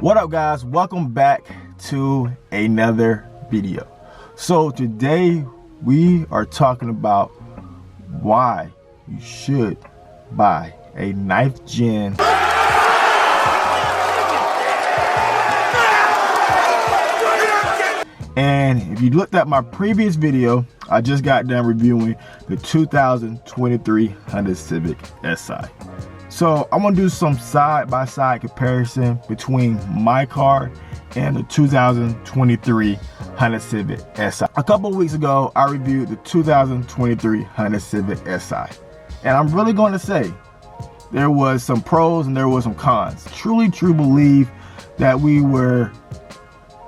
What up, guys? Welcome back to another video. So today we are talking about why you should buy a 9th gen and if you looked at my previous video, I just got done reviewing the 2023 Honda Civic Si. So I'm gonna do some side-by-side comparison between my car and the 2023 Honda Civic Si. A couple of weeks ago, I reviewed the 2023 Honda Civic Si. And I'm really going to say there was some pros and there was some cons. Truly believe that we were,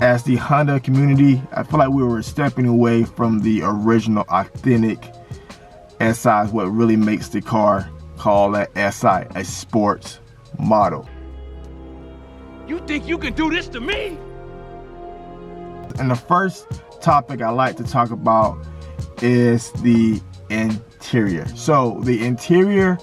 as the Honda community, I feel like we were stepping away from the original authentic Si, what really makes the car call that Si a sports model. You think you can do this to me? And the first topic I like to talk about is the interior. So the interior,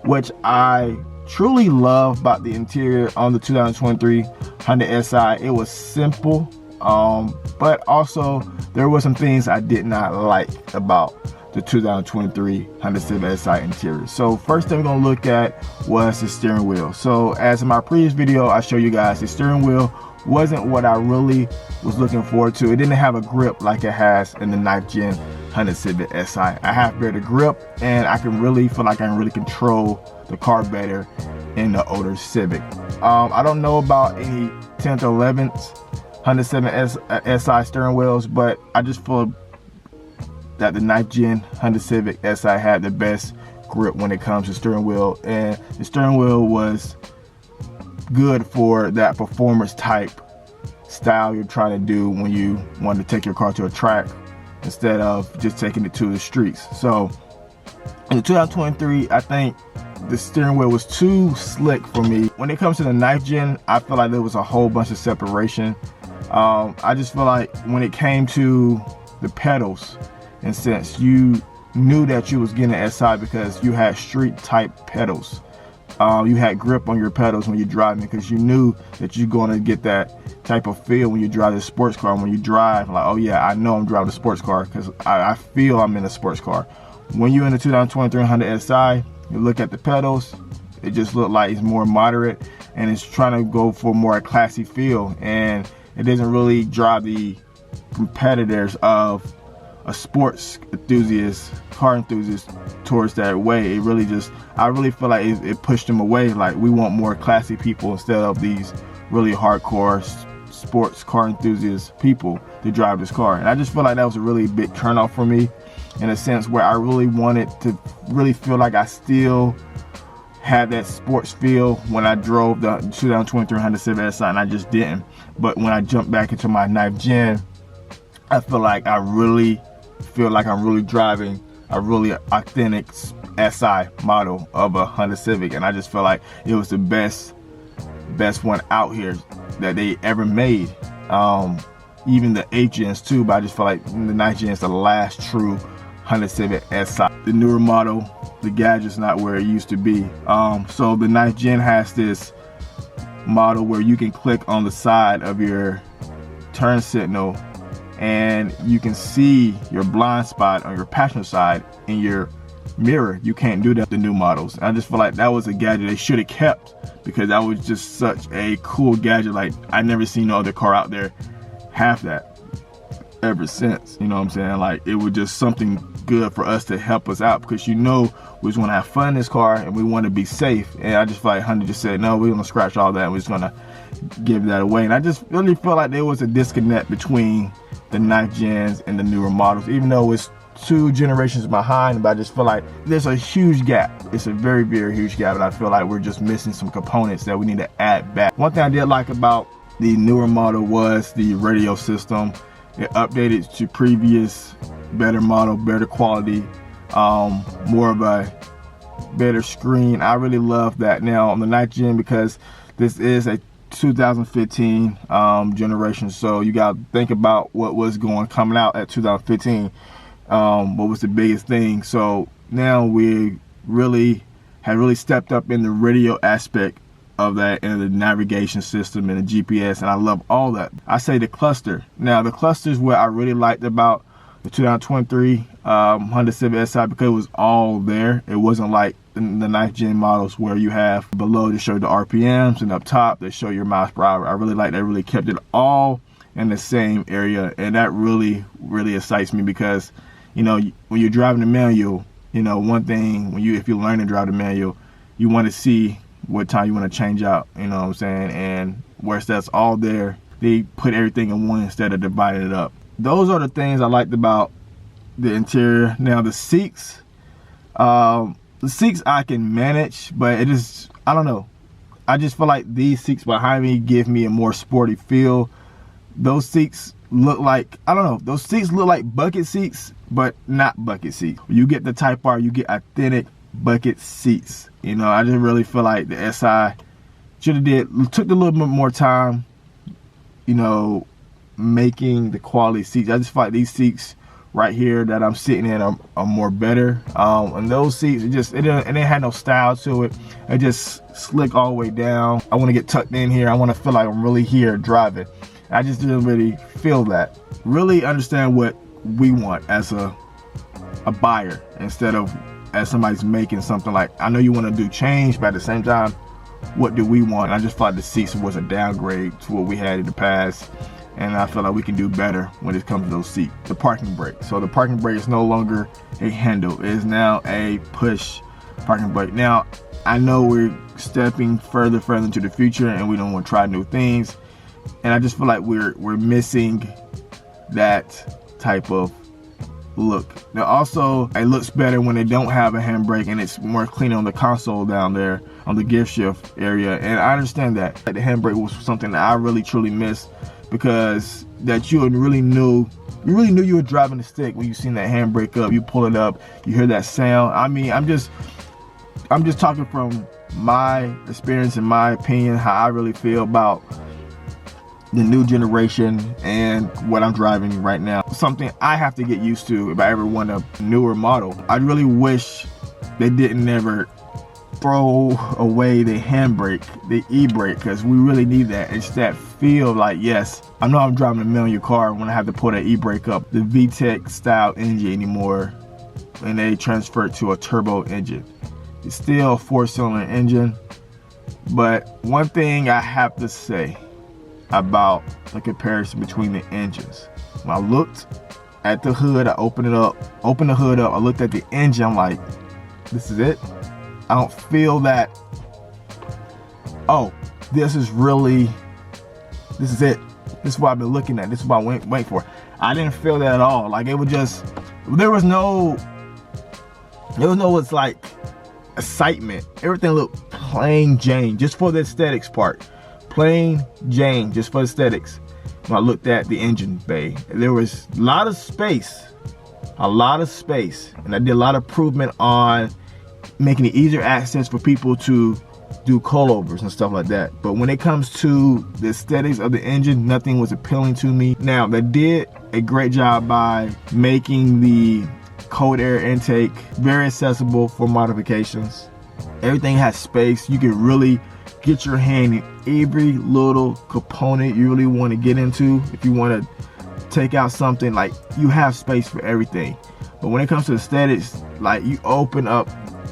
which I truly love about the interior on the 2023 Honda Si, it was simple, but also there were some things I did not like about the 2023 Honda Civic Si interior. So first thing we're gonna look at was the steering wheel. So as in my previous video, I showed you guys the steering wheel wasn't what I really was looking forward to. It didn't have a grip like it has in the 9th gen Honda Civic Si. I have better grip and I can really feel like I can really control the car better in the older Civic. I don't know about any 10th or 11th Honda Civic Si steering wheels, but I just feel that the 9th gen Honda Civic Si had the best grip when it comes to steering wheel, and the steering wheel was good for that performance type style you're trying to do when you want to take your car to a track instead of just taking it to the streets. So in the 2023, I think the steering wheel was too slick for me. When it comes to the 9th gen, I feel like there was a whole bunch of separation. I just feel like when it came to the pedals, and since you knew that you was getting an Si because you had street type pedals, you had grip on your pedals when you're driving because you knew that you're going to get that type of feel when you drive the sports car. When you drive, like, oh yeah, I know I'm driving a sports car because I feel I'm in a sports car. When you're in the 2023 Honda Si, you look at the pedals, it just looked like it's more moderate and it's trying to go for more a classy feel, and it doesn't really drive the competitors of a sports enthusiast, car enthusiast towards that way. It really just, I really feel like it pushed them away. Like, we want more classy people instead of these really hardcore sports car enthusiast people to drive this car. And I just feel like that was a really big turnoff for me, in a sense where I really wanted to really feel like I still had that sports feel when I drove the 2023 Honda Civic Si, and I just didn't. But when I jumped back into my 9th gen, I feel like I really feel like I'm really driving a really authentic Si model of a Honda Civic, and I just feel like it was the best one out here that they ever made. Even the 8th gens too, but I just feel like the 9th gen is the last true Honda Civic Si. The newer model, the gadget's not where it used to be. So the 9th gen has this model where you can click on the side of your turn signal and you can see your blind spot on your passenger side in your mirror. You can't do that with the new models. I just feel like that was a gadget they should have kept, because that was just such a cool gadget. Like, I never seen no other car out there have that ever since. You know what I'm saying? Like, it was just something good for us to help us out, because you know we just want to have fun in this car and we want to be safe. And I just feel like Honda just said, no, we're gonna scratch all that and we're just gonna give that away. And I just really feel like there was a disconnect between the 9th gens and the newer models, even though it's 2 generations behind. But I just feel like there's a huge gap. It's a very huge gap, and I feel like we're just missing some components that we need to add back. One thing I did like about the newer model was the radio system. It updated to previous better model, better quality, more of a better screen. I really love that. Now on the 9th gen, because this is a 2015 generation, so you got to think about what was coming out at 2015. What was the biggest thing? So now we have really stepped up in the radio aspect of that, and the navigation system and the GPS, and I love all that. I say the cluster. Now the cluster is what I really liked about the 2023 Honda Civic Si, because it was all there. It wasn't like the 9th gen models where you have below to show the RPMs and up top they show your miles per hour. I really like that. Really kept it all in the same area, and that really excites me, because you know, when you're driving the manual, you know, one thing if you learn to drive the manual, you want to see what time you want to change out, you know what I'm saying? And whereas that's all there, they put everything in one instead of dividing it up. Those are the things I liked about the interior. Now the seats I can manage, but it is, I don't know, I just feel like these seats behind me give me a more sporty feel. Those seats look like, I don't know, those seats look like bucket seats, but not bucket seats. You get the Type R, you get authentic bucket seats. You know, I just really feel like the SI took a little bit more time, you know, making the quality seats. I just feel like these seats right here that I'm sitting in are more better. And those seats, it didn't have no style to it. It just slick all the way down. I want to get tucked in here. I want to feel like I'm really here driving. I just didn't really feel that. Really understand what we want as a buyer, instead of as somebody's making something. Like, I know you want to do change, but at the same time, what do we want? I just felt like the seats was a downgrade to what we had in the past, and I feel like we can do better when it comes to those seats. The parking brake. So the parking brake is no longer a handle. It is now a push parking brake. Now, I know we're stepping further into the future, and we don't want to try new things, and I just feel like we're missing that type of look. Now also, it looks better when they don't have a handbrake, and it's more clean on the console down there on the gear shift area. And I understand that the handbrake was something that I really truly missed, because that you really knew you were driving the stick when you seen that handbrake up. You pull it up, you hear that sound. I mean, I'm just talking from my experience and my opinion, how I really feel about the new generation and what I'm driving right now. Something I have to get used to if I ever want a newer model. I really wish they didn't ever throw away the handbrake, the e-brake, because we really need that. It's that feel like, yes, I know I'm driving a manual car when I have to pull that e-brake up. The VTEC style engine anymore, and they transfer it to a turbo engine. It's still a 4-cylinder engine, but one thing I have to say about the comparison between the engines. When I looked at the hood, I opened the hood up, I looked at the engine, I'm like, this is it? I don't feel that, oh, this is it. This is what I've been looking at. This is what I wait for. I didn't feel that at all. Like, it was just, there was no, it's like excitement. Everything looked plain Jane, just for the aesthetics part. Plain Jane, just for aesthetics. When I looked at the engine bay, there was a lot of space, and I did a lot of improvement on making it easier access for people to do coilovers and stuff like that. But when it comes to the aesthetics of the engine, nothing was appealing to me. Now, they did a great job by making the cold air intake very accessible for modifications. Everything has space. You can really get your hand in every little component you really want to get into. If you want to take out something, like, you have space for everything. But when it comes to aesthetics, like, you open up,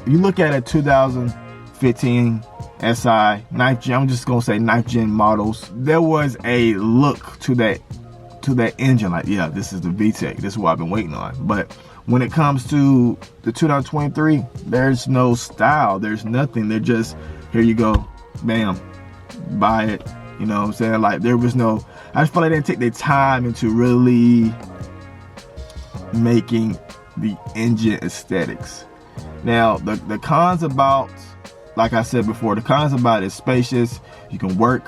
you look at a 2015 SI 9th gen, I'm just gonna say 9th gen models, there was a look to that engine, like, yeah, this is the VTEC, this is what I've been waiting on. But when it comes to the 2023, there's no style, there's nothing. They're just, here you go, bam, buy it. You know what I'm saying? Like, there was no, I just feel like they didn't take their time into really making the engine aesthetics. Now, the cons about, like I said before, the cons about it is spacious. You can work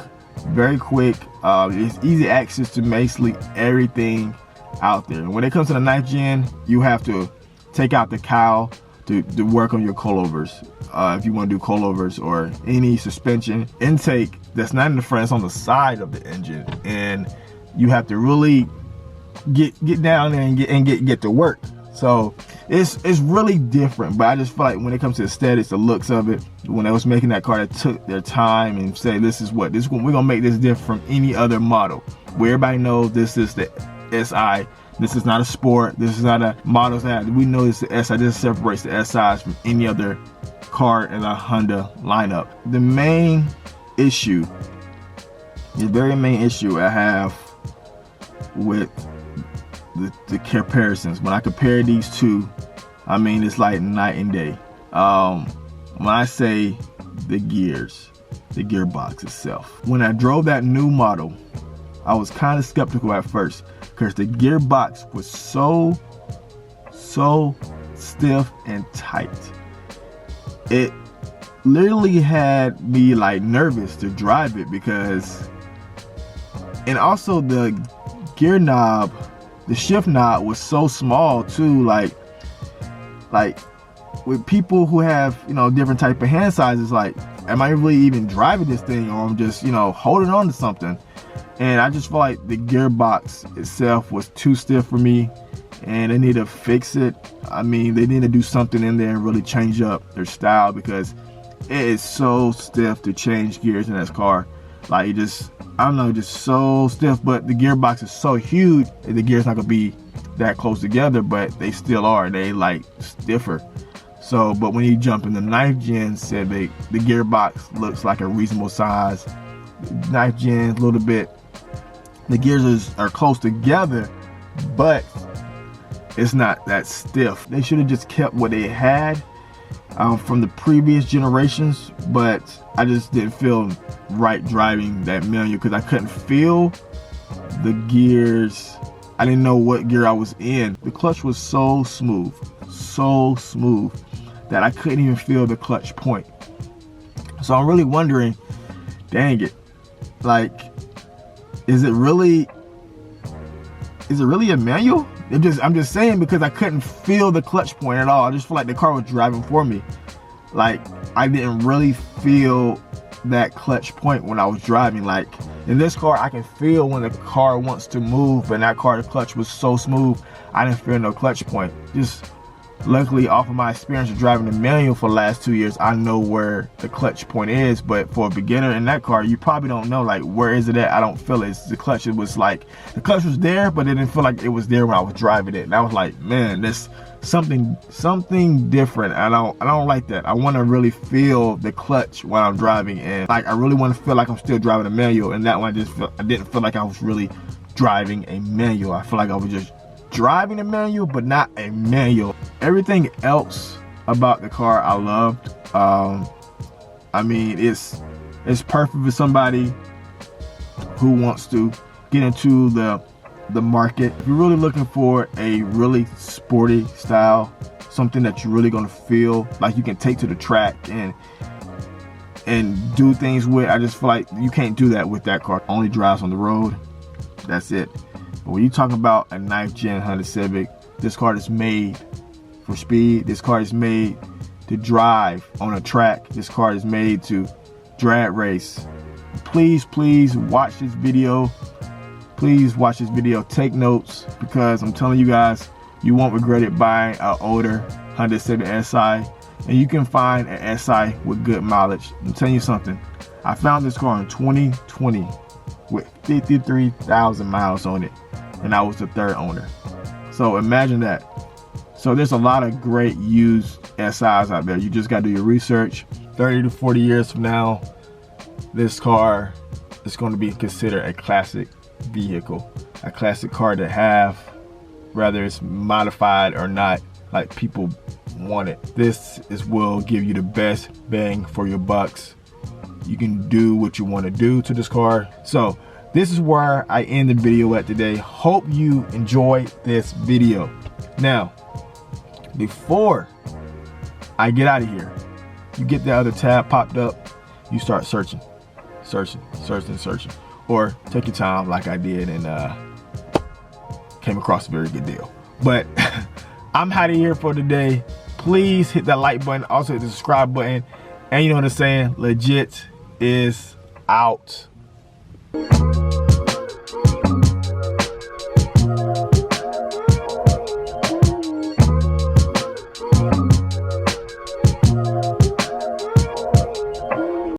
very quick. It's easy access to basically everything out there. And when it comes to the 9th gen, you have to take out the cowl to work on your coilovers. If you want to do coilovers or any suspension intake that's not in the front, it's on the side of the engine, and you have to really get down there and get to work. So it's really different. But I just feel like when it comes to aesthetics, the looks of it, when they was making that car, they took their time and say, this is we're gonna make this different from any other model, where everybody knows this is the SI. This is not a sport. This is not a model that we know it's the SI. This separates the SIs from any other car in a Honda lineup. The main issue, the very main issue I have with the comparisons, when I compare these two, I mean, it's like night and day. When I say the gearbox itself, when I drove that new model, I was kind of skeptical at first because the gearbox was so stiff and tight. It literally had me like nervous to drive it because, and also the gear knob, the shift knob was so small too. Like with people who have, you know, different type of hand sizes, like, am I really even driving this thing, or I'm just, you know, holding on to something? And I just feel like the gearbox itself was too stiff for me, and they need to fix it. I mean, they need to do something in there and really change up their style, because it is so stiff to change gears in this car. Like, it just, I don't know, just so stiff. But the gearbox is so huge, the gears not gonna be that close together, but they still are. They like stiffer. So, but when you jump in the 9th gen Civic, the gearbox looks like a reasonable size. 9th gen, a little bit, the gears are close together, but it's not that stiff. They should have just kept what they had from the previous generations, but I just didn't feel right driving that manual because I couldn't feel the gears. I didn't know what gear I was in. The clutch was so smooth that I couldn't even feel the clutch point. So I'm really wondering, dang it, like, is it really a manual? I'm just saying, because I couldn't feel the clutch point at all. I just feel like the car was driving for me. Like, I didn't really feel that clutch point when I was driving. Like, in this car, I can feel when the car wants to move, and that car, the clutch was so smooth, I didn't feel no clutch point. Just luckily, off of my experience of driving the manual for the last 2 years, I know where the clutch point is. But for a beginner in that car, you probably don't know, like, where is it at? I don't feel it. The clutch, it was like, the clutch was there, but it didn't feel like it was there when I was driving it. And I was like, man, there's something different. I don't like that. I want to really feel the clutch while I'm driving, and like, I really want to feel like I'm still driving a manual. And that one, I didn't feel like I was really driving a manual. I feel like I was just driving a manual, but not a manual. Everything else about the car I loved. I mean, it's perfect for somebody who wants to get into the market. If you're really looking for a really sporty style, something that you're really gonna feel like you can take to the track and do things with, I just feel like you can't do that with that car. Only drives on the road, that's it. But when you talk about a 9th gen Honda Civic, this car is made for speed. This car is made to drive on a track. This car is made to drag race. Please watch this video. Please watch this video. Take notes, because I'm telling you guys, you won't regret it buying an older Honda Civic SI. And you can find an SI with good mileage. I'm telling you something. I found this car in 2020 with 53,000 miles on it, and I was the 3rd owner. So imagine that. So there's a lot of great used SIs out there. You just got to do your research. 30 to 40 years from now, this car is going to be considered a classic vehicle, a classic car to have, whether it's modified or not, like people want it. This will give you the best bang for your bucks. You can do what you want to do to this car. So this is where I end the video at today. Hope you enjoyed this video. Now, before I get out of here, you get the other tab popped up, you start searching. Or take your time like I did and came across a very good deal. But I'm out of here for today. Please hit that like button, also hit the subscribe button. And you know what I'm saying, legit is out.